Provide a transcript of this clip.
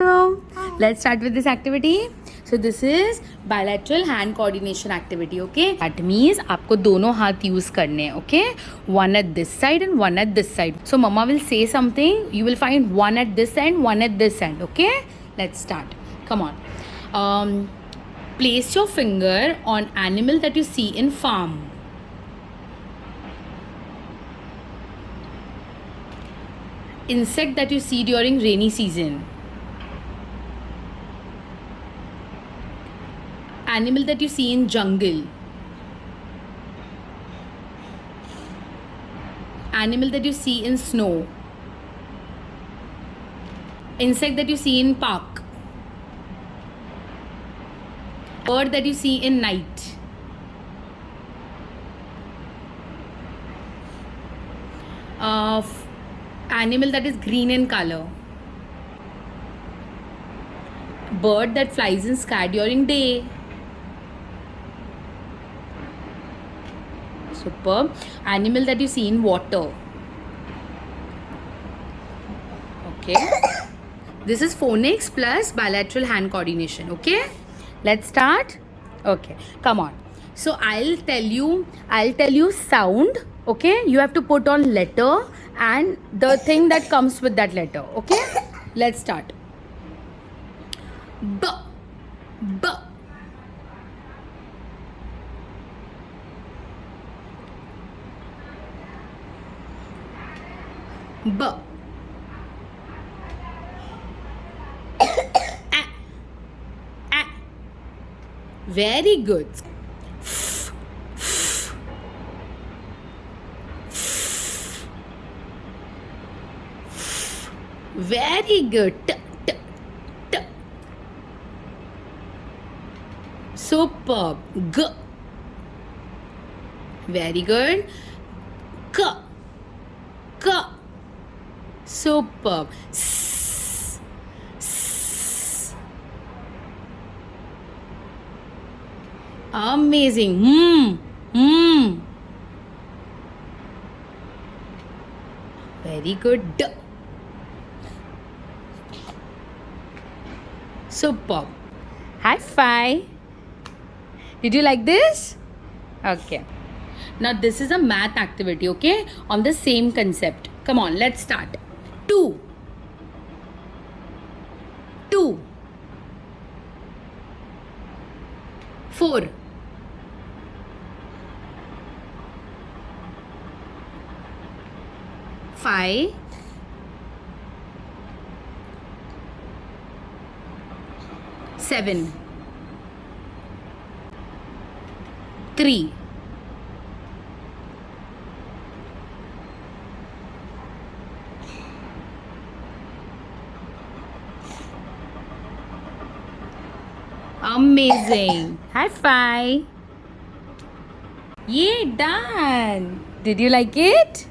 Let's start with this activity. So this is bilateral hand coordination activity. Okay, that means आपको दोनों हाथ use करने हैं. Okay, one at this side and one at this side. So mama will say something. You will find one at this end, one at this end. Okay, let's start. Come on. Place your finger on animal that you see in farm. Insect that you see during rainy season. Animal that you see in jungle. Animal that you see in snow. Insect that you see in park. Bird that you see in night. Animal that is green in color. Bird that flies in sky during day. Superb. Animal that you see in water. Okay. This is phonics plus bilateral hand coordination. Okay. Let's start. Okay. Come on. So I'll tell you sound. Okay. You have to put on letter and the thing that comes with that letter. Okay. Let's start. B. B. B. A. A. Very good. Very good. T. T. T. Superb. G. Very good. K. K. Superb. S. S. Amazing. Very good. D. Superb. High five. Did you like this? Okay. Now this is a math activity, okay? On the same concept. Come on, let's start. 2. 2. 4. 5. 7. 3. 'Amazing. High five. Yay, done. Did you like it?